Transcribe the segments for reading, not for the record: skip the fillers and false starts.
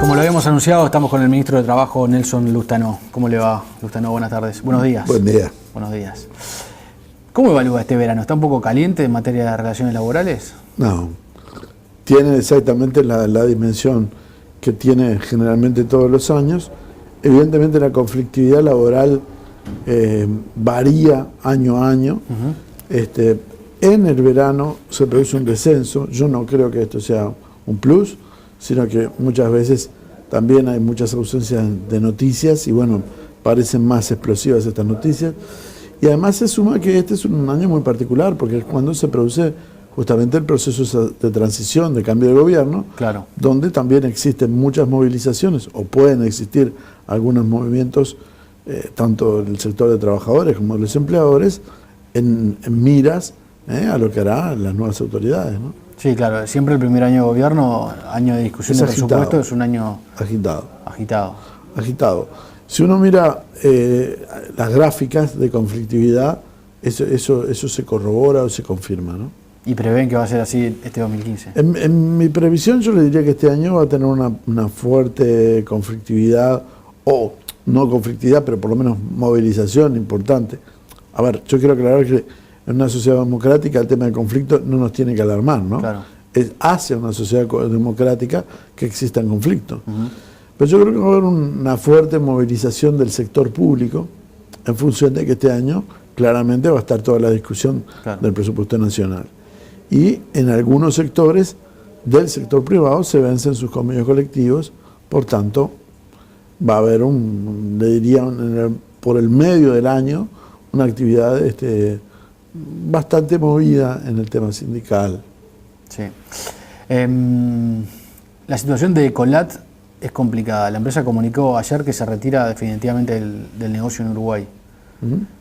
Como lo habíamos anunciado, estamos con el ministro de Trabajo, Nelson Lustano. ¿Cómo le va, Lustano? Buenas tardes. Buenos días. Buen día. Buenos días. ¿Cómo evalúa este verano? ¿Está un poco caliente en materia de relaciones laborales? No, tiene exactamente la dimensión que tiene generalmente todos los años. Evidentemente la conflictividad laboral varía año a año. En el verano se produce un descenso. Yo no creo que esto sea un plus, sino que muchas veces también hay muchas ausencias de noticias y bueno, parecen más explosivas estas noticias. Y además se suma que este es un año muy particular, porque es cuando se produce justamente el proceso de transición, de cambio de gobierno, claro, donde también existen muchas movilizaciones, o pueden existir algunos movimientos, tanto del sector de trabajadores como de los empleadores, en miras a lo que harán las nuevas autoridades, ¿no? Sí, claro. Siempre el primer año de gobierno, año de discusión de presupuesto, es un año agitado. Si uno mira las gráficas de conflictividad, eso se corrobora o se confirma, ¿no? ¿Y prevén que va a ser así este 2015? En mi previsión yo le diría que este año va a tener una fuerte conflictividad, o no conflictividad, pero por lo menos movilización importante. A ver, yo quiero aclarar que en una sociedad democrática el tema del conflicto no nos tiene que alarmar, ¿no? Claro. Es hacia una sociedad democrática que existan conflictos. Pero yo creo que va a haber una fuerte movilización del sector público en función de que este año claramente va a estar toda la discusión del presupuesto nacional. Y en algunos sectores del sector privado se vencen sus convenios colectivos, por tanto va a haber le diría, por el medio del año, una actividad bastante movida en el tema sindical. Sí. La situación de Ecolat es complicada. La empresa comunicó ayer que se retira definitivamente del negocio en Uruguay.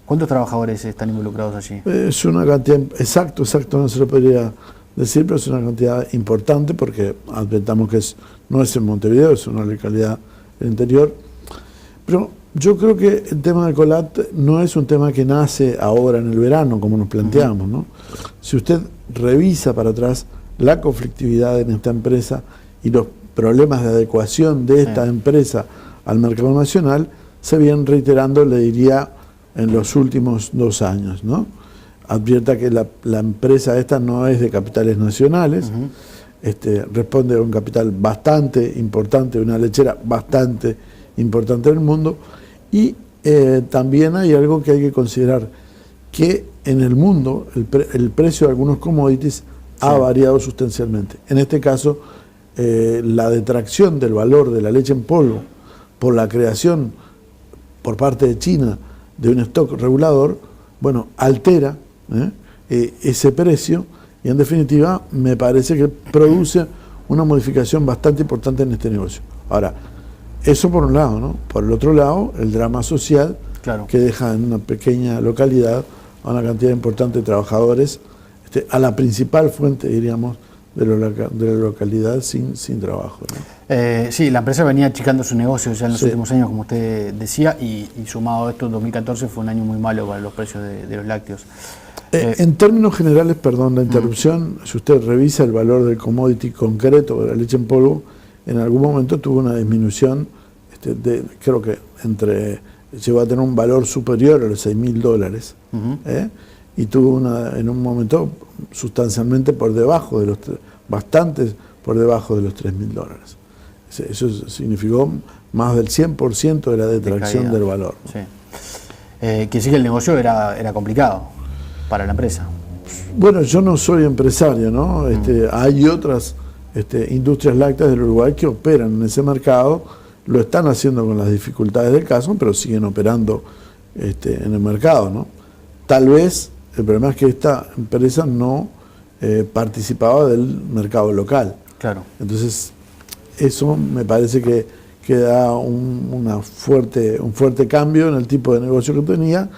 ¿Cuántos trabajadores están involucrados allí? Es una cantidad, exacto, no se lo podría decir, pero es una cantidad importante porque advertamos que no es en Montevideo, es una localidad del interior. Pero yo creo que el tema de Ecolat no es un tema que nace ahora en el verano, como nos planteamos, ¿no? Si usted revisa para atrás la conflictividad en esta empresa y los problemas de adecuación de esta empresa al mercado nacional, se vienen reiterando, le diría, en los últimos 2 años, ¿no? Advierta que la empresa esta no es de capitales nacionales, responde a un capital bastante importante, una lechera bastante importante del mundo, y también hay algo que hay que considerar, que en el mundo el precio de algunos commodities ha variado sustancialmente. En este caso, la detracción del valor de la leche en polvo por la creación por parte de China de un stock regulador, bueno, altera ese precio y en definitiva me parece que produce una modificación bastante importante en este negocio. Ahora, eso por un lado, ¿no? Por el otro lado, el drama social que deja en una pequeña localidad a una cantidad importante de trabajadores, a la principal fuente, diríamos, de la localidad sin trabajo, ¿no? Sí, la empresa venía achicando su negocio ya en los últimos años, como usted decía, y sumado a esto, 2014 fue un año muy malo para los precios de los lácteos. En términos generales, perdón la interrupción, si usted revisa el valor del commodity concreto de la leche en polvo, en algún momento tuvo una disminución, creo que llegó a tener un valor superior a los $6.000, y tuvo en un momento sustancialmente por debajo de bastantes por debajo de los $3.000. Eso significó más del 100% de la detracción del valor, ¿no? Sí. Que sí que el negocio era complicado para la empresa. Bueno, yo no soy empresario, ¿no? Hay otras industrias lácteas del Uruguay que operan en ese mercado, lo están haciendo con las dificultades del caso, pero siguen operando en el mercado, ¿no? Tal vez el problema es que esta empresa no participaba del mercado local. Claro. Entonces, eso me parece que da un fuerte cambio en el tipo de negocio que tenía,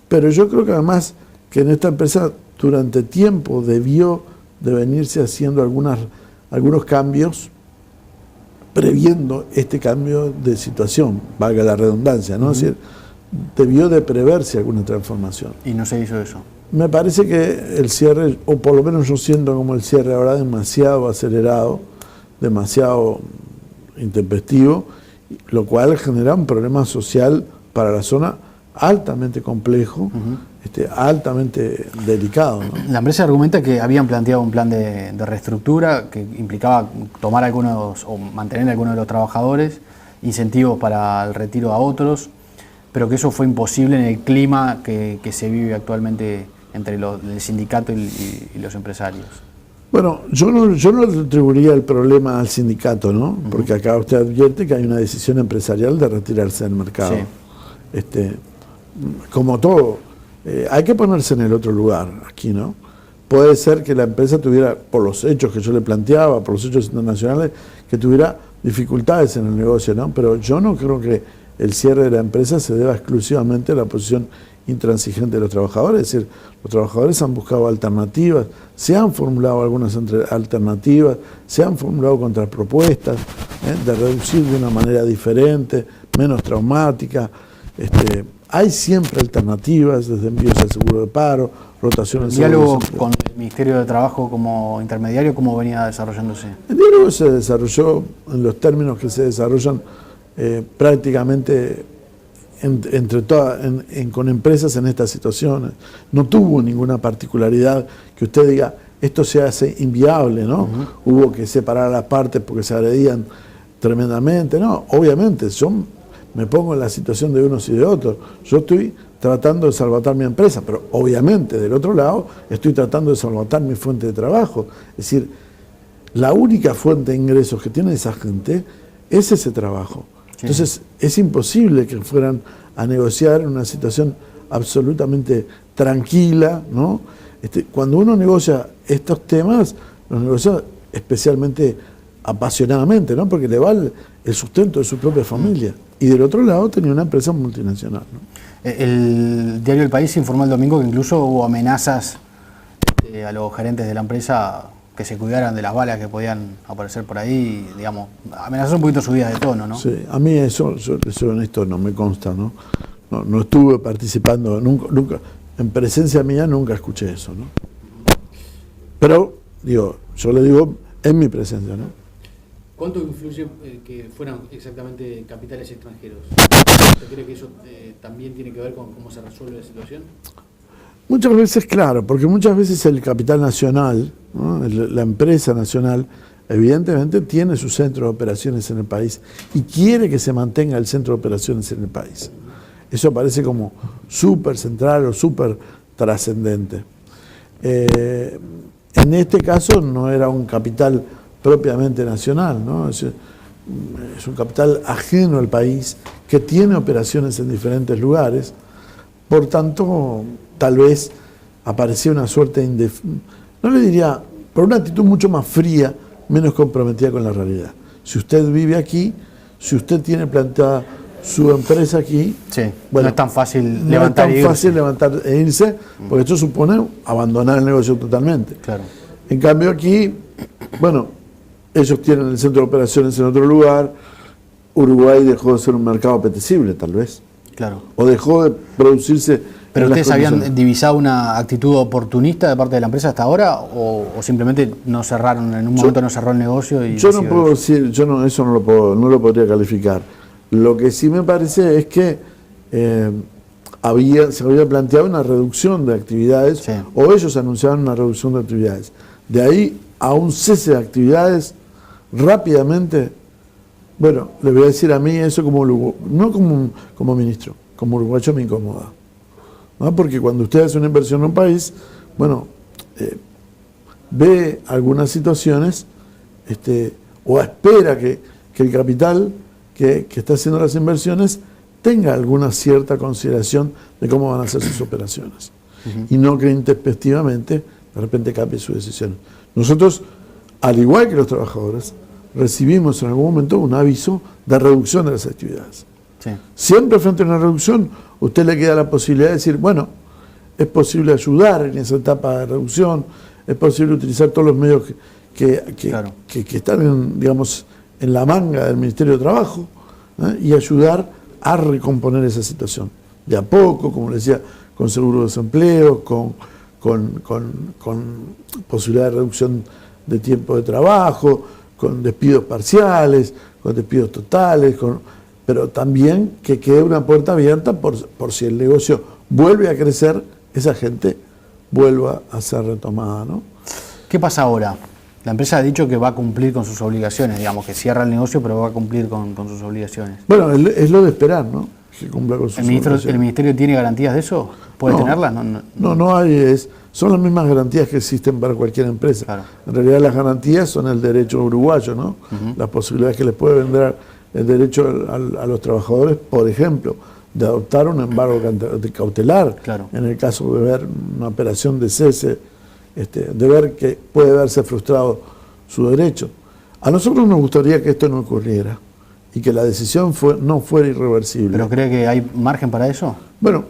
pero yo creo que además que en esta empresa durante tiempo debió de venirse haciendo algunos cambios previendo este cambio de situación, valga la redundancia, ¿no? Es decir, debió de preverse alguna transformación. ¿Y no se hizo eso? Me parece que el cierre, o por lo menos yo siento como el cierre ahora demasiado acelerado, demasiado intempestivo, lo cual genera un problema social para la zona altamente complejo, altamente delicado, ¿no? La empresa argumenta que habían planteado un plan de reestructura que implicaba tomar algunos o mantener a algunos de los trabajadores, incentivos para el retiro a otros, pero que eso fue imposible en el clima que se vive actualmente entre el sindicato y los empresarios. Bueno, yo no le atribuiría el problema al sindicato, ¿no? Porque acá usted advierte que hay una decisión empresarial de retirarse del mercado. Sí. Como todo, hay que ponerse en el otro lugar aquí, ¿no? Puede ser que la empresa tuviera, por los hechos que yo le planteaba, por los hechos internacionales, que tuviera dificultades en el negocio, ¿no? Pero yo no creo que el cierre de la empresa se deba exclusivamente a la posición intransigente de los trabajadores. Es decir, los trabajadores han buscado alternativas, se han formulado algunas alternativas, se han formulado contrapropuestas de reducir de una manera diferente, menos traumática. Hay siempre alternativas, desde envíos al seguro de paro, rotaciones. ¿El diálogo con el Ministerio de Trabajo como intermediario, cómo venía desarrollándose? El diálogo se desarrolló en los términos que se desarrollan prácticamente con empresas en estas situaciones. No tuvo ninguna particularidad que usted diga, esto se hace inviable, ¿no? Hubo que separar a las partes porque se agredían tremendamente. No, obviamente, yo me pongo en la situación de unos y de otros. Yo estoy tratando de salvatar mi empresa, pero obviamente del otro lado estoy tratando de salvatar mi fuente de trabajo. Es decir, la única fuente de ingresos que tiene esa gente es ese trabajo. Sí. Entonces es imposible que fueran a negociar en una situación absolutamente tranquila, ¿no? Cuando uno negocia estos temas, los negocia especialmente apasionadamente, ¿no? Porque le va el sustento de su propia familia. Y del otro lado tenía una empresa multinacional, ¿no? El diario El País informó el domingo que incluso hubo amenazas a los gerentes de la empresa que se cuidaran de las balas que podían aparecer por ahí, digamos, amenazas un poquito subidas de tono, ¿no? Sí, a mí eso, yo soy honesto, no me consta, ¿no? No estuve participando, nunca, en presencia mía nunca escuché eso, ¿no? Pero, yo le digo en mi presencia, ¿no? ¿Cuánto influye que fueran exactamente capitales extranjeros? ¿Usted cree que eso también tiene que ver con cómo se resuelve la situación? Muchas veces, claro, porque muchas veces el capital nacional, ¿no? La empresa nacional, evidentemente tiene su centro de operaciones en el país y quiere que se mantenga el centro de operaciones en el país. Eso parece como súper central o súper trascendente. En este caso no era un capital propiamente nacional, ¿no? Es un capital ajeno al país que tiene operaciones en diferentes lugares, por tanto, tal vez aparecía una suerte no le diría, por una actitud mucho más fría, menos comprometida con la realidad. Si usted vive aquí, si usted tiene planteada su empresa aquí, sí, bueno, no es tan fácil levantar e irse, porque esto supone abandonar el negocio totalmente. Claro. En cambio aquí, bueno, ellos tienen el centro de operaciones en otro lugar, Uruguay dejó de ser un mercado apetecible, tal vez. Claro. O dejó de producirse. ¿Pero ustedes habían divisado una actitud oportunista de parte de la empresa hasta ahora o simplemente no cerraron, en un momento no cerró el negocio? Y yo no puedo decir, eso no lo podría calificar. Lo que sí me parece es que se había planteado una reducción de actividades, sí, o ellos anunciaban una reducción de actividades. De ahí a un cese de actividades rápidamente. Bueno, le voy a decir a mí eso no como ministro, como uruguayo me incomoda, ¿no? Porque cuando usted hace una inversión en un país, bueno, ve algunas situaciones o espera que el capital que está haciendo las inversiones tenga alguna cierta consideración de cómo van a ser sus operaciones. Y no que intempestivamente de repente cambie su decisión. Nosotros, al igual que los trabajadores, recibimos en algún momento un aviso de reducción de las actividades. Sí. Siempre frente a una reducción, usted le queda la posibilidad de decir, bueno, es posible ayudar en esa etapa de reducción, es posible utilizar todos los medios claro, que están, digamos, en la manga del Ministerio de Trabajo, y ayudar a recomponer esa situación. De a poco, como le decía, con seguro de desempleo, con posibilidad de reducción de tiempo de trabajo, con despidos parciales, con despidos totales, pero también que quede una puerta abierta por si el negocio vuelve a crecer, esa gente vuelva a ser retomada, ¿no? ¿Qué pasa ahora? La empresa ha dicho que va a cumplir con sus obligaciones, digamos, que cierra el negocio, pero va a cumplir con sus obligaciones. Bueno, es lo de esperar, ¿no? Que cumpla con sus obligaciones. ¿El ministerio tiene garantías de eso? ¿Puede tenerlas? No hay, son las mismas garantías que existen para cualquier empresa. Claro. En realidad las garantías son el derecho uruguayo, ¿no? Las posibilidades que les puede vender el derecho a los trabajadores, por ejemplo, de adoptar un embargo cautelar, claro, en el caso de ver una operación de cese, de ver que puede verse frustrado su derecho. A nosotros nos gustaría que esto no ocurriera y que la decisión no fuera irreversible. ¿Pero cree que hay margen para eso? Bueno,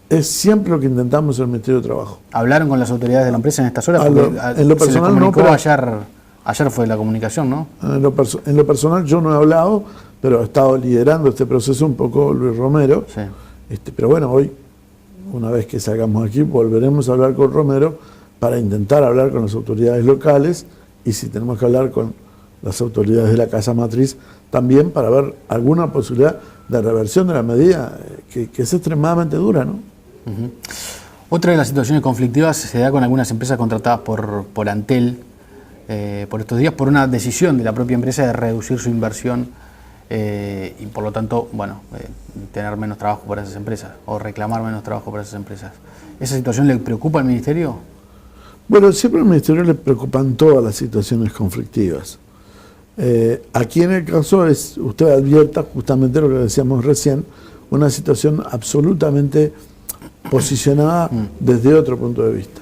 es siempre lo que intentamos en el Ministerio de Trabajo. ¿Hablaron con las autoridades de la empresa en estas horas? En lo personal no, pero ayer fue la comunicación, ¿no? En lo personal yo no he hablado, pero ha estado liderando este proceso un poco Luis Romero. Sí. Pero bueno, hoy, una vez que salgamos aquí, volveremos a hablar con Romero para intentar hablar con las autoridades locales y si tenemos que hablar con las autoridades de la Casa Matriz, también para ver alguna posibilidad de reversión de la medida que es extremadamente dura, ¿no? Uh-huh. Otra de las situaciones conflictivas se da con algunas empresas contratadas por Antel por estos días, por una decisión de la propia empresa de reducir su inversión y por lo tanto, tener menos trabajo para esas empresas o reclamar menos trabajo para esas empresas. ¿Esa situación le preocupa al Ministerio? Bueno, siempre al Ministerio le preocupan todas las situaciones conflictivas. Aquí en el caso usted advierta justamente lo que decíamos recién, una situación absolutamente posicionada desde otro punto de vista.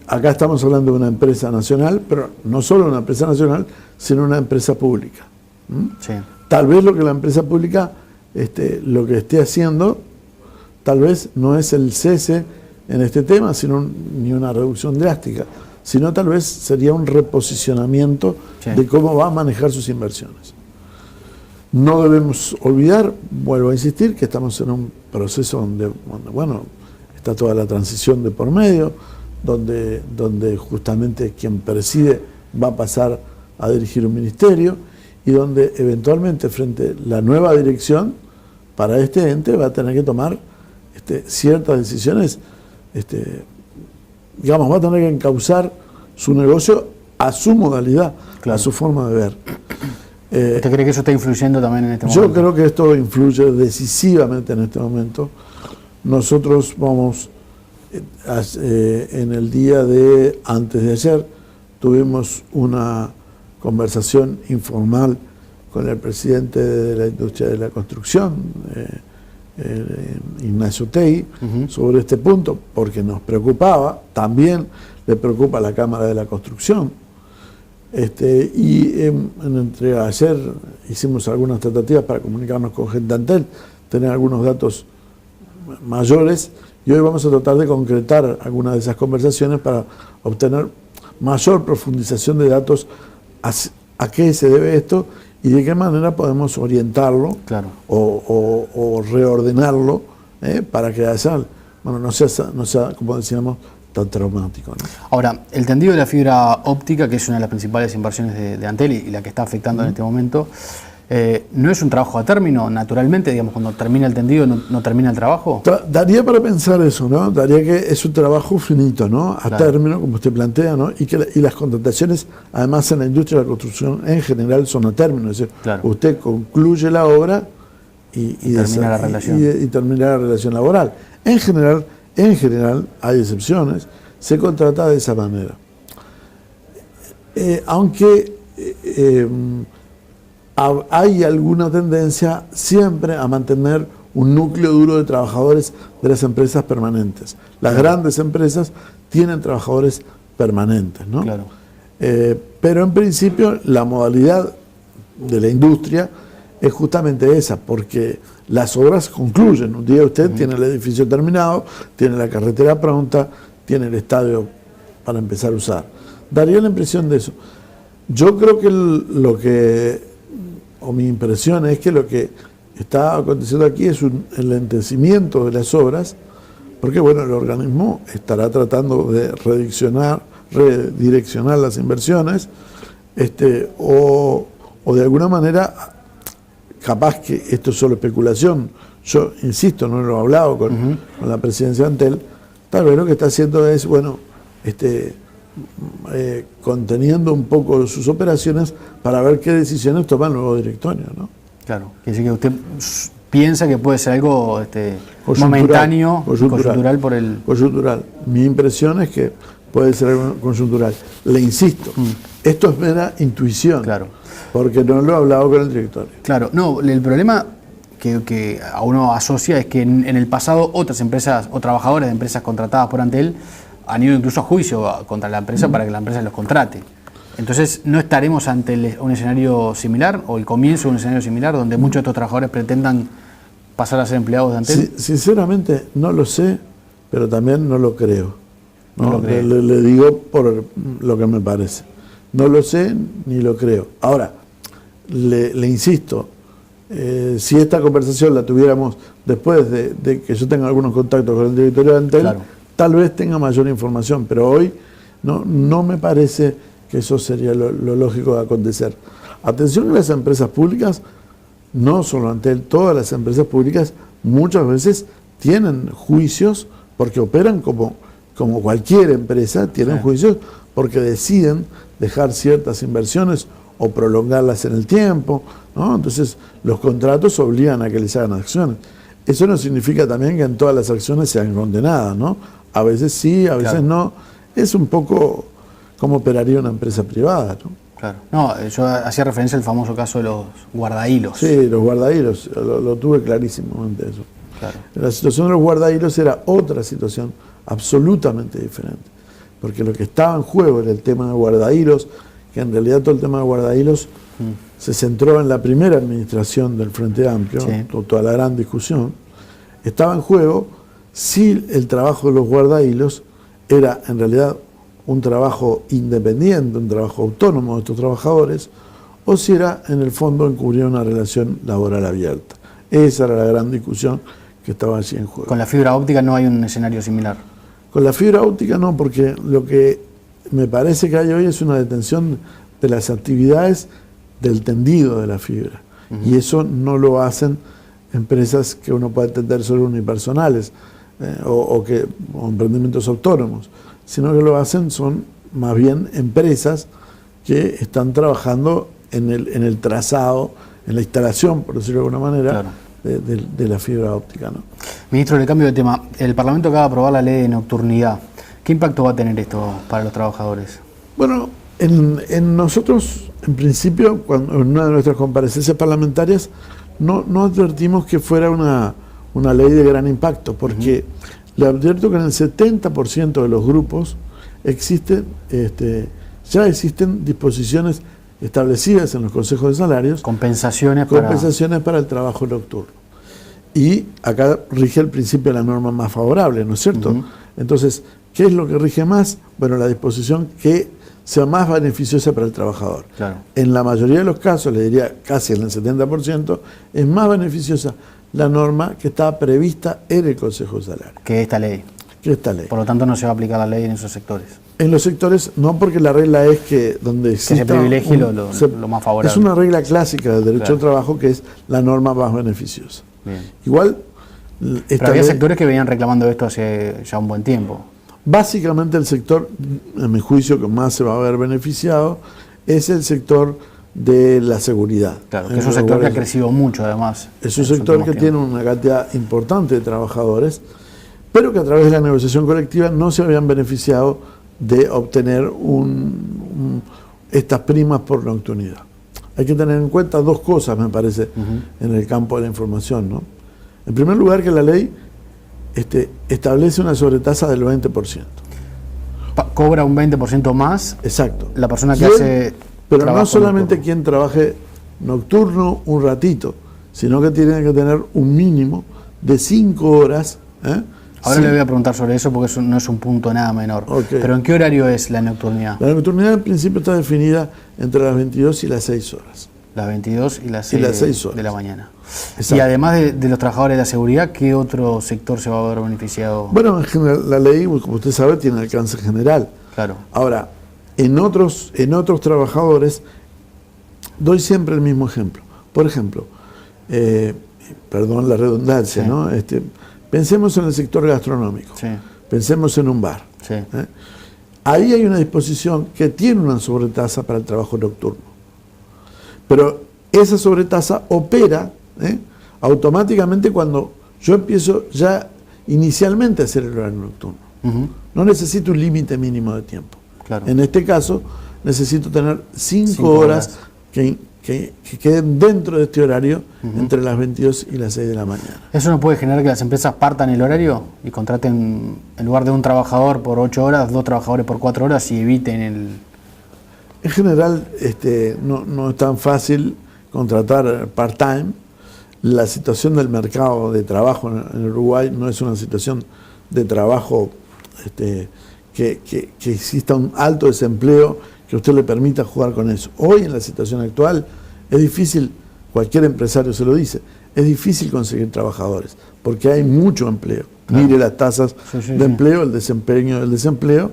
Acá estamos hablando de una empresa nacional, pero no solo una empresa nacional, sino una empresa pública. Sí. Tal vez lo que la empresa pública lo que esté haciendo, tal vez no es el cese en este tema, ni una reducción drástica, sino tal vez sería un reposicionamiento de cómo va a manejar sus inversiones. No debemos olvidar, vuelvo a insistir, que estamos en un proceso donde está toda la transición de por medio, donde justamente quien preside va a pasar a dirigir un ministerio y donde eventualmente frente a la nueva dirección para este ente va a tener que tomar ciertas decisiones, va a tener que encauzar su negocio a su modalidad, claro, a su forma de ver. ¿Usted cree que eso está influyendo también en este momento? Yo creo que esto influye decisivamente en este momento. Nosotros vamos, en el día de antes de ayer, tuvimos una conversación informal con el presidente de la industria de la construcción, Ignacio Tei, sobre este punto, porque nos preocupaba, también le preocupa a la Cámara de la Construcción. Entre ayer hicimos algunas tratativas para comunicarnos con gente de Antel, tener algunos datos mayores, y hoy vamos a tratar de concretar algunas de esas conversaciones para obtener mayor profundización de datos a qué se debe esto y de qué manera podemos orientarlo, claro, o reordenarlo para que no sea, como decíamos, tan traumático, ¿no? Ahora, el tendido de la fibra óptica, que es una de las principales inversiones de Antel y la que está afectando en este momento, ¿no es un trabajo a término? Naturalmente, digamos, cuando termina el tendido, ¿no termina el trabajo? Daría para pensar eso, ¿no? Daría que es un trabajo finito, ¿no? A término, como usted plantea, ¿no? Y las contrataciones, además en la industria de la construcción en general, son a término. Es decir, claro, usted concluye la obra y termina la relación. Y termina la relación laboral. En general, hay excepciones, se contrata de esa manera. Aunque hay alguna tendencia siempre a mantener un núcleo duro de trabajadores de las empresas permanentes. Las grandes empresas tienen trabajadores permanentes, ¿no? Claro. Pero en principio la modalidad de la industria es justamente esa, porque las obras concluyen. Un día usted tiene el edificio terminado, tiene la carretera pronta, tiene el estadio para empezar a usar. Daría la impresión de eso. Yo creo que mi impresión es que lo que está aconteciendo aquí es un enlentecimiento de las obras, porque el organismo estará tratando de redireccionar las inversiones, o o de alguna manera, capaz que esto es solo especulación, yo insisto, no lo he hablado con la presidencia de Antel, tal vez lo que está haciendo es, bueno, conteniendo un poco sus operaciones para ver qué decisiones toma el nuevo directorio, ¿no? Claro, quiere decir que usted piensa que puede ser algo momentáneo, coyuntural por el... Coyuntural. Mi impresión es que puede ser algo coyuntural. Le insisto, esto es mera intuición, claro, porque no lo he hablado con el directorio. Claro, no, el problema que a uno asocia es que en el pasado otras empresas o trabajadores de empresas contratadas por Antel han ido incluso a juicio contra la empresa para que la empresa los contrate. Entonces, ¿no estaremos ante un escenario similar o el comienzo de un escenario similar donde muchos de estos trabajadores pretendan pasar a ser empleados de Antel? Sinceramente no lo sé, pero también no lo creo. No lo creo. Le digo por lo que me parece. No lo sé ni lo creo. Ahora, le insisto, si esta conversación la tuviéramos después de que yo tenga algunos contactos con el directorio de Antel, claro, tal vez tenga mayor información, pero hoy no me parece que eso sería lo lógico de acontecer. Atención que las empresas públicas, no solo Antel, todas las empresas públicas muchas veces tienen juicios porque operan como cualquier empresa, tienen juicios porque deciden dejar ciertas inversiones o prolongarlas en el tiempo, ¿no? Entonces los contratos obligan a que les hagan acciones. Eso no significa también que en todas las acciones sean condenadas, ¿no? A veces sí, a veces no. Es un poco como operaría una empresa privada, ¿no? Claro. No, yo hacía referencia al famoso caso de los guardahilos. Sí, los guardahilos, lo tuve clarísimamente eso. Claro. La situación de los guardahilos era otra situación absolutamente diferente, porque lo que estaba en juego era el tema de guardahilos, que en realidad todo el tema de guardahilos se centró en la primera administración del Frente Amplio, toda la gran discusión. Estaba en juego si el trabajo de los guardahilos era en realidad un trabajo independiente, un trabajo autónomo de estos trabajadores, o si era en el fondo encubrir una relación laboral abierta. Esa era la gran discusión que estaba allí en juego. ¿Con la fibra óptica no hay un escenario similar? Con la fibra óptica no, porque lo que me parece que hay hoy es una detención de las actividades del tendido de la fibra. Y eso no lo hacen empresas que uno pueda entender solo unipersonales o emprendimientos autónomos, sino que lo hacen son más bien empresas que están trabajando en el trazado, en la instalación, por decirlo de alguna manera, claro, de la fibra óptica, ¿no? Ministro, le cambio de tema. El Parlamento acaba de aprobar la ley de nocturnidad. ¿Qué impacto va a tener esto para los trabajadores? Bueno, en nosotros, en principio, en una de nuestras comparecencias parlamentarias, no advertimos que fuera una ley de gran impacto, porque le advierto que en el 70% de los grupos ya existen disposiciones establecidas en los consejos de salarios, compensaciones para el trabajo nocturno. Y acá rige el principio de la norma más favorable, ¿no es cierto? Entonces, ¿qué es lo que rige más? Bueno, la disposición que sea más beneficiosa para el trabajador. Claro. En la mayoría de los casos, le diría casi en el 70%, es más beneficiosa la norma que estaba prevista en el Consejo de Salario. Que esta ley. Por lo tanto, no se va a aplicar la ley en esos sectores. En los sectores, no, porque la regla es que donde exista... Que se privilegie lo más favorable. Es una regla clásica del derecho al trabajo, que es la norma más beneficiosa. Bien. Igual... Pero había sectores que venían reclamando esto hace ya un buen tiempo. Básicamente el sector, en mi juicio, que más se va a ver beneficiado es el sector de la seguridad. Claro, que es un sector que ha crecido mucho, además. Es un sector que tiene una cantidad importante de trabajadores, pero que a través de la negociación colectiva no se habían beneficiado de obtener estas primas por nocturnidad. Hay que tener en cuenta dos cosas, me parece, en el campo de la información, ¿no? En primer lugar, que la ley establece una sobretasa del 20%. Cobra un 20% más. Exacto. La persona que hace... Pero no solamente quien trabaje nocturno un ratito, sino que tiene que tener un mínimo de 5 horas. Ahora le voy a preguntar sobre eso porque eso no es un punto nada menor. Okay. Pero ¿en qué horario es la nocturnidad? La nocturnidad en principio está definida entre las 22 y las 6 horas. Las 22 y las 6 horas de la mañana. Exacto. Y además de los trabajadores de la seguridad, ¿qué otro sector se va a ver beneficiado? Bueno, en general, la ley, como usted sabe, tiene alcance general. Claro. Ahora, en otros trabajadores doy siempre el mismo ejemplo. Por ejemplo, perdón la redundancia, ¿no? Pensemos en el sector gastronómico, pensemos en un bar. Ahí hay una disposición que tiene una sobretasa para el trabajo nocturno. Pero esa sobretasa opera automáticamente cuando yo empiezo ya inicialmente a hacer el horario nocturno. No necesito un límite mínimo de tiempo. Claro. En este caso, necesito tener 5 horas que queden dentro de este horario entre las 22 y las 6 de la mañana. ¿Eso no puede generar que las empresas partan el horario y contraten, en lugar de un trabajador por 8 horas, 2 trabajadores por 4 horas y eviten el...? En general, no es tan fácil contratar part-time. La situación del mercado de trabajo en Uruguay no es una situación de trabajo que exista un alto desempleo que a usted le permita jugar con eso. Hoy, en la situación actual, es difícil, cualquier empresario se lo dice, es difícil conseguir trabajadores, porque hay mucho empleo. Claro. Mire las tasas de empleo, el desempeño del desempleo,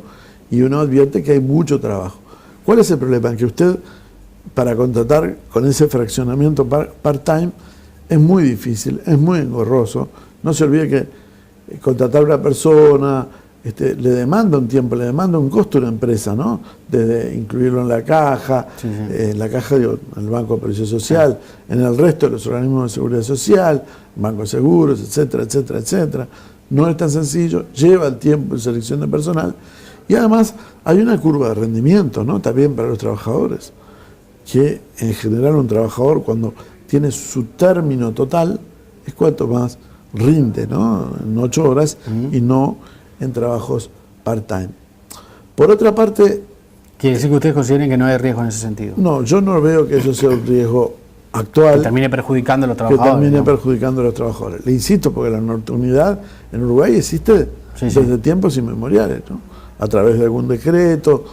y uno advierte que hay mucho trabajo. ¿Cuál es el problema? Que usted, para contratar con ese fraccionamiento part-time, es muy difícil, es muy engorroso. No se olvide que contratar a una persona le demanda un tiempo, le demanda un costo a una empresa, ¿no? Desde incluirlo en la caja, en la caja, digo, en el Banco de Previsión Social, en el resto de los organismos de seguridad social, Banco de Seguros, etcétera, etcétera, etcétera. No es tan sencillo, lleva el tiempo de selección de personal y además hay una curva de rendimiento, ¿no? También para los trabajadores, que en general un trabajador cuando tiene su término total es cuanto más rinde, ¿no? En 8 horas y no en trabajos part-time. Por otra parte... ¿Quiere decir que ustedes consideren que no hay riesgo en ese sentido? No, yo no veo que eso sea un riesgo actual. Que termine perjudicando a los trabajadores. Que termine perjudicando a los trabajadores. Le insisto, porque la nocturnidad en Uruguay existe desde tiempos inmemoriales, ¿no? A través de algún decreto,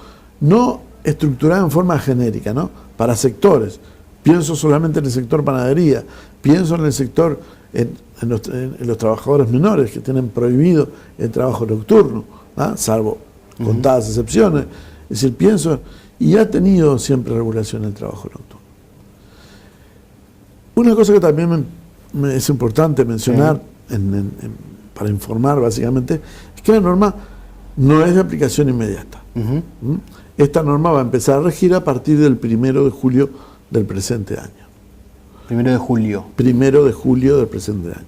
no estructurada en forma genérica, ¿no? Para sectores. Pienso solamente en el sector panadería, pienso en el sector, en los trabajadores menores que tienen prohibido el trabajo nocturno, ¿no? Salvo contadas excepciones. Es decir, pienso, y ha tenido siempre regulación el trabajo nocturno. Una cosa que también es importante mencionar, para informar básicamente, es que la norma no es de aplicación inmediata. Esta norma va a empezar a regir a partir del 1 de julio del presente año. 1 de julio. 1 de julio del presente año.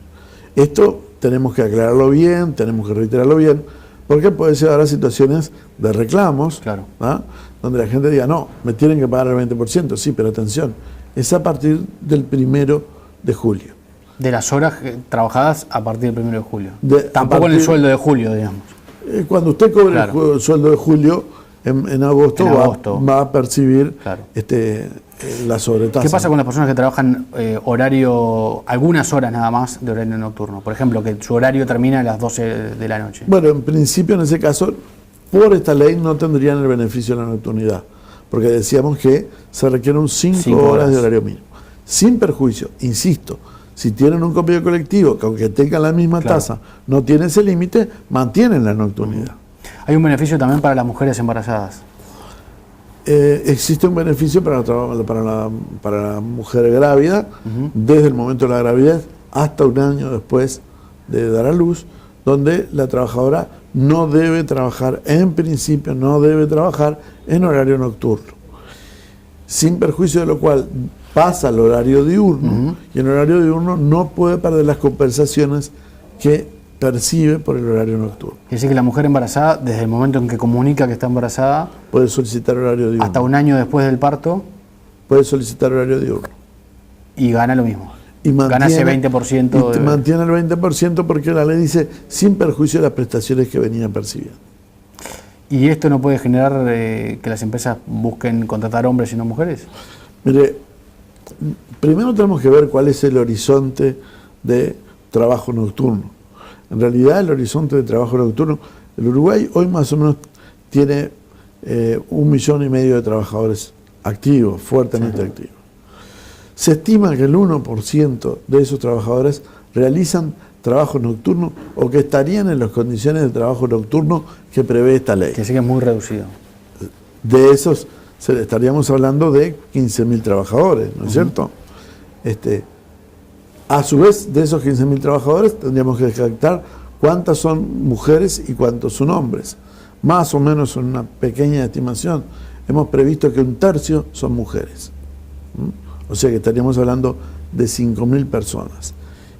Esto tenemos que aclararlo bien, tenemos que reiterarlo bien, porque puede llevar a situaciones de reclamos, claro, ¿no? Donde la gente diga, no, me tienen que pagar el 20%, sí, pero atención, es a partir del 1 de julio. De las horas trabajadas a partir del 1 de julio. Tampoco en el sueldo de julio, digamos. Cuando usted cobre el sueldo de julio, en agosto va a percibir la sobretasa. ¿Qué pasa con las personas que trabajan algunas horas nada más de horario nocturno? Por ejemplo, que su horario termina a las 12 de la noche. Bueno, en principio, en ese caso, por esta ley no tendrían el beneficio de la nocturnidad, porque decíamos que se requieren 5 horas de horario mínimo. Sin perjuicio, insisto, si tienen un convenio colectivo que aunque tengan la misma tasa, no tiene ese límite, mantienen la nocturnidad. ¿Hay un beneficio también para las mujeres embarazadas? Existe un beneficio para la mujer grávida, desde el momento de la gravidez hasta un año después de dar a luz, donde la trabajadora no debe trabajar, en principio no debe trabajar en horario nocturno. Sin perjuicio de lo cual pasa al horario diurno, y en horario diurno no puede perder las compensaciones que percibe por el horario nocturno. Quiere decir que la mujer embarazada, desde el momento en que comunica que está embarazada, puede solicitar horario diurno. Hasta un año después del parto, puede solicitar horario diurno. Y gana lo mismo. Y gana ese 20%. Y mantiene el 20% porque la ley dice sin perjuicio de las prestaciones que venía percibiendo. ¿Y esto no puede generar que las empresas busquen contratar hombres y no mujeres? Mire, primero tenemos que ver cuál es el horizonte de trabajo nocturno. En realidad el horizonte de trabajo nocturno, el Uruguay hoy más o menos tiene 1,5 millones de trabajadores activos, fuertemente activos. Se estima que el 1% de esos trabajadores realizan trabajo nocturno o que estarían en las condiciones de trabajo nocturno que prevé esta ley. Que sí que es muy reducido. De esos estaríamos hablando de 15.000 trabajadores, ¿no es cierto? A su vez, de esos 15.000 trabajadores tendríamos que descartar cuántas son mujeres y cuántos son hombres. Más o menos, en una pequeña estimación, hemos previsto que 1/3 son mujeres. O sea que estaríamos hablando de 5.000 personas.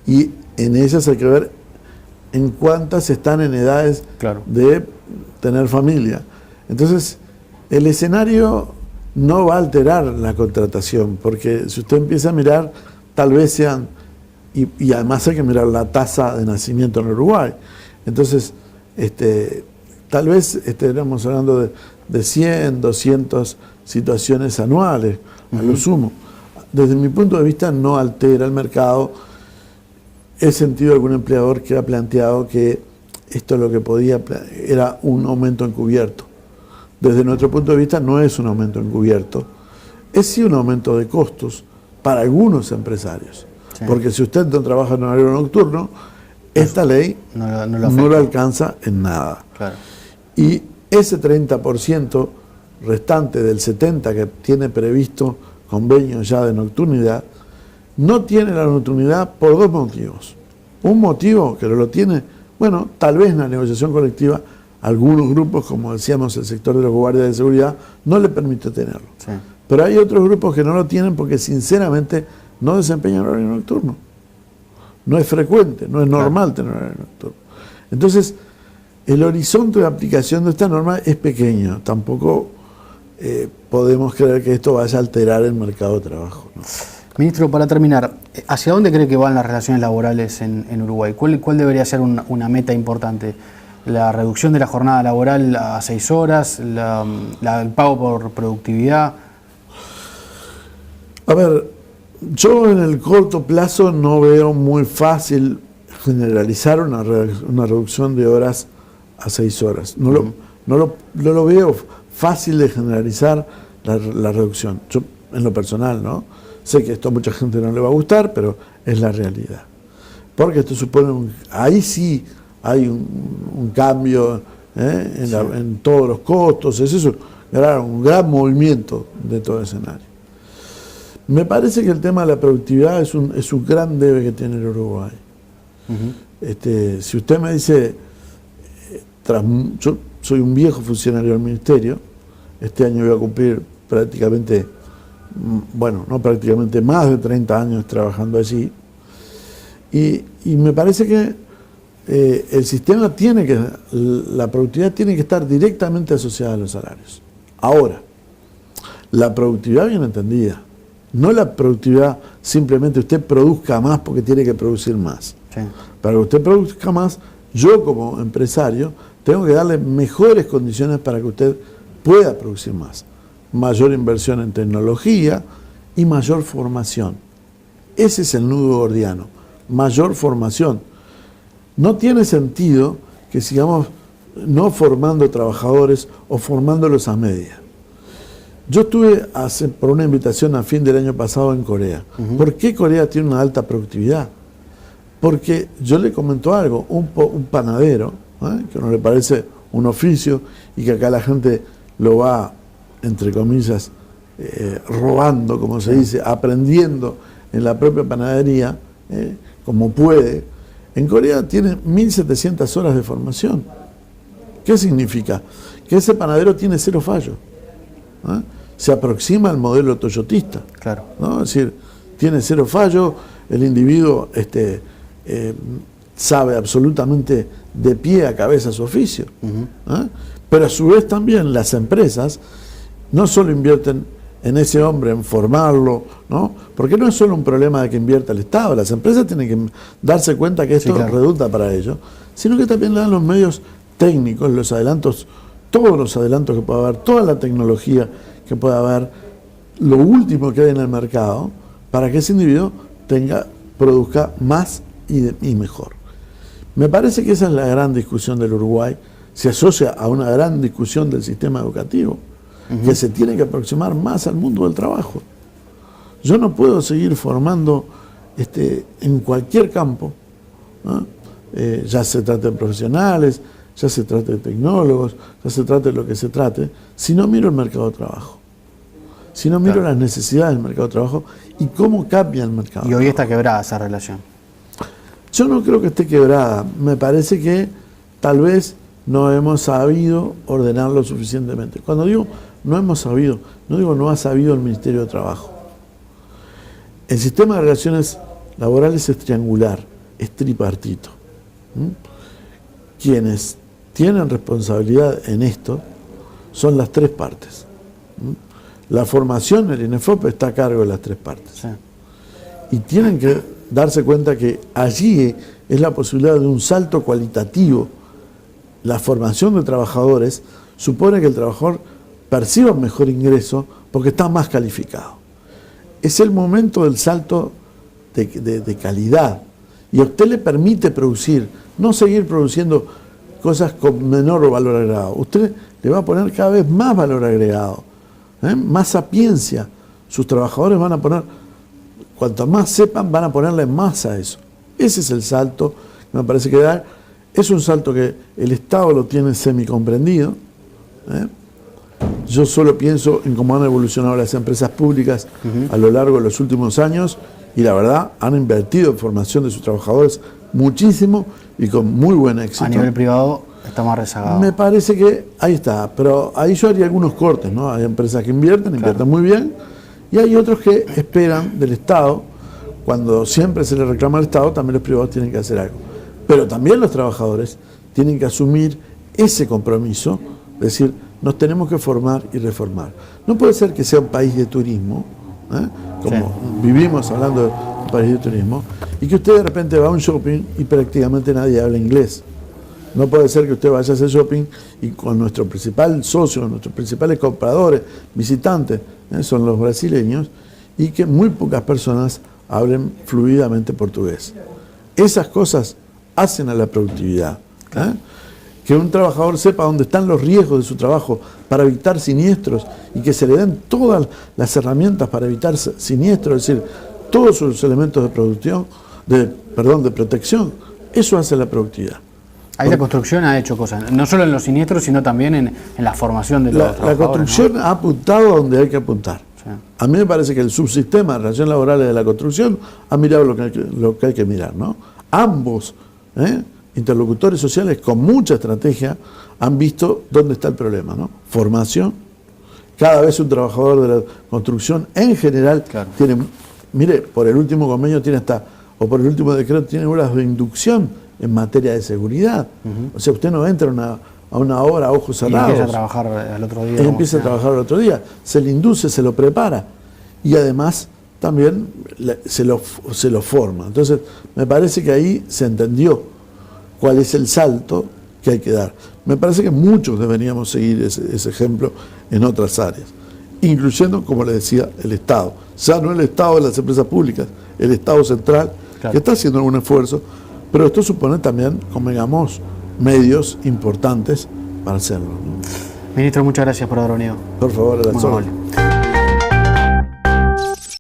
Y en ellas hay que ver en cuántas están en edades de tener familia. Entonces, el escenario no va a alterar la contratación, porque si usted empieza a mirar, tal vez sean, y además hay que mirar la tasa de nacimiento en Uruguay. Entonces, tal vez estaríamos hablando de 100, 200 situaciones anuales, a lo sumo. Desde mi punto de vista no altera el mercado. He sentido algún empleador que ha planteado que esto lo que podía era un aumento encubierto. Desde nuestro punto de vista no es un aumento encubierto, es sí un aumento de costos para algunos empresarios. Sí. Porque si usted no trabaja en horario nocturno, esta ley no lo alcanza en nada. Claro. Y ese 30% restante del 70% que tiene previsto convenio ya de nocturnidad, no tiene la nocturnidad por 2 motivos. Un motivo que no lo tiene, bueno, tal vez en la negociación colectiva, algunos grupos, como decíamos, el sector de los guardias de seguridad, no le permite tenerlo. Sí. Pero hay otros grupos que no lo tienen porque sinceramente no desempeñan horario nocturno. No es frecuente, no es normal tener horario nocturno. Entonces, el horizonte de aplicación de esta norma es pequeño. Tampoco podemos creer que esto vaya a alterar el mercado de trabajo, ¿no? Ministro, para terminar, ¿hacia dónde cree que van las relaciones laborales en Uruguay? ¿Cuál debería ser una meta importante? ¿La reducción de la jornada laboral a 6 horas? ¿El pago por productividad? A ver, yo en el corto plazo no veo muy fácil generalizar una reducción de horas a 6 horas. No lo veo fácil de generalizar la reducción. Yo, en lo personal, ¿no? Sé que esto a mucha gente no le va a gustar, pero es la realidad. Porque esto supone, ahí sí hay un cambio en todos los costos, es eso, un gran movimiento de todo el escenario. Me parece que el tema de la productividad es un gran debe que tiene el Uruguay. Si usted me dice, yo soy un viejo funcionario del ministerio, este año voy a cumplir prácticamente, bueno, no prácticamente, más de 30 años trabajando allí, y me parece que el sistema la productividad tiene que estar directamente asociada a los salarios. Ahora, la productividad bien entendida, no la productividad simplemente usted produzca más porque tiene que producir más. Sí. Para que usted produzca más, yo como empresario tengo que darle mejores condiciones para que usted pueda producir más. Mayor inversión en tecnología y mayor formación. Ese es el nudo gordiano, mayor formación. No tiene sentido que sigamos no formando trabajadores o formándolos a media. Yo estuve por una invitación a fin del año pasado en Corea. ¿Por qué Corea tiene una alta productividad? Porque yo le comento algo, un panadero, que no le parece un oficio y que acá la gente lo va, entre comillas, robando, como se dice, aprendiendo en la propia panadería, como puede. En Corea tiene 1.700 horas de formación. ¿Qué significa? Que ese panadero tiene 0 fallo. Se aproxima al modelo toyotista. Claro. ¿No? Es decir, tiene 0 fallo, el individuo sabe absolutamente de pie a cabeza su oficio. Pero a su vez también las empresas no solo invierten en ese hombre, en formarlo, ¿no? Porque no es solo un problema de que invierta el Estado, las empresas tienen que darse cuenta que esto redunda para ellos, sino que también le dan los medios técnicos, los adelantos, todos los adelantos que pueda haber, toda la tecnología que pueda haber, lo último que hay en el mercado, para que ese individuo produzca más y mejor. Me parece que esa es la gran discusión del Uruguay, se asocia a una gran discusión del sistema educativo, que se tiene que aproximar más al mundo del trabajo. Yo no puedo seguir formando en cualquier campo, ¿no? Ya se trate de profesionales, ya se trate de tecnólogos, ya se trate de lo que se trate, si no miro el mercado de trabajo. sino miro las necesidades del mercado de trabajo y cómo cambia el mercado. Y hoy está quebrada esa relación. Yo no creo que esté quebrada. Me parece que tal vez no hemos sabido ordenarlo suficientemente. Cuando digo no hemos sabido, no digo no ha sabido el Ministerio de Trabajo. El sistema de relaciones laborales es triangular, es tripartito. Quienes tienen responsabilidad en esto son las tres partes. La formación, el INEFOP, está a cargo de las tres partes. Sí. Y tienen que darse cuenta que allí es la posibilidad de un salto cualitativo. La formación de trabajadores supone que el trabajador perciba un mejor ingreso porque está más calificado. Es el momento del salto de calidad. Y a usted le permite producir, no seguir produciendo cosas con menor valor agregado. Usted le va a poner cada vez más valor agregado, más sapiencia. Sus trabajadores van a poner, cuanto más sepan, van a ponerle más a eso. Ese es el salto que me parece que da. Es un salto que el Estado lo tiene semicomprendido. Yo solo pienso en cómo han evolucionado las empresas públicas a lo largo de los últimos años y la verdad han invertido en formación de sus trabajadores muchísimo y con muy buen éxito. A nivel privado está más rezagado. Me parece que ahí está, pero ahí yo haría algunos cortes, ¿no? Hay empresas que invierten muy bien y hay otros que esperan del Estado. Cuando siempre se le reclama al Estado, también los privados tienen que hacer algo. Pero también los trabajadores tienen que asumir ese compromiso, es decir, nos tenemos que formar y reformar. No puede ser que sea un país de turismo, como vivimos hablando de un país de turismo, y que usted de repente va a un shopping y prácticamente nadie habla inglés. No puede ser que usted vaya a hacer shopping y con nuestro principal socio, nuestros principales compradores, visitantes, son los brasileños, y que muy pocas personas hablen fluidamente portugués. Esas cosas hacen a la productividad. Que un trabajador sepa dónde están los riesgos de su trabajo para evitar siniestros y que se le den todas las herramientas para evitar siniestros, es decir, todos sus elementos de producción, de protección, eso hace la productividad. Ahí la construcción ha hecho cosas, no solo en los siniestros, sino también en la formación de los trabajadores. La construcción, ¿no?, ha apuntado a donde hay que apuntar. Sí. A mí me parece que el subsistema de relaciones laborales de la construcción ha mirado lo que hay que mirar, ¿no? Ambos, interlocutores sociales con mucha estrategia han visto dónde está el problema, ¿no? Formación. Cada vez un trabajador de la construcción en general tiene, mire, por el último convenio tiene por el último decreto tiene horas de inducción en materia de seguridad. O sea, usted no entra a una obra a ojos cerrados. Y empieza a trabajar al otro día. Empieza a trabajar al otro día. Se le induce, se lo prepara. Y además también se lo forma. Entonces, me parece que ahí se entendió cuál es el salto que hay que dar. Me parece que muchos deberíamos seguir ese ejemplo en otras áreas, incluyendo, como les decía, el Estado. O sea, no el Estado de las empresas públicas, el Estado central, que está haciendo algún esfuerzo, pero esto supone también, convengamos, medios importantes para hacerlo, ¿no? Ministro, muchas gracias por haber venido. Por favor, a la zona.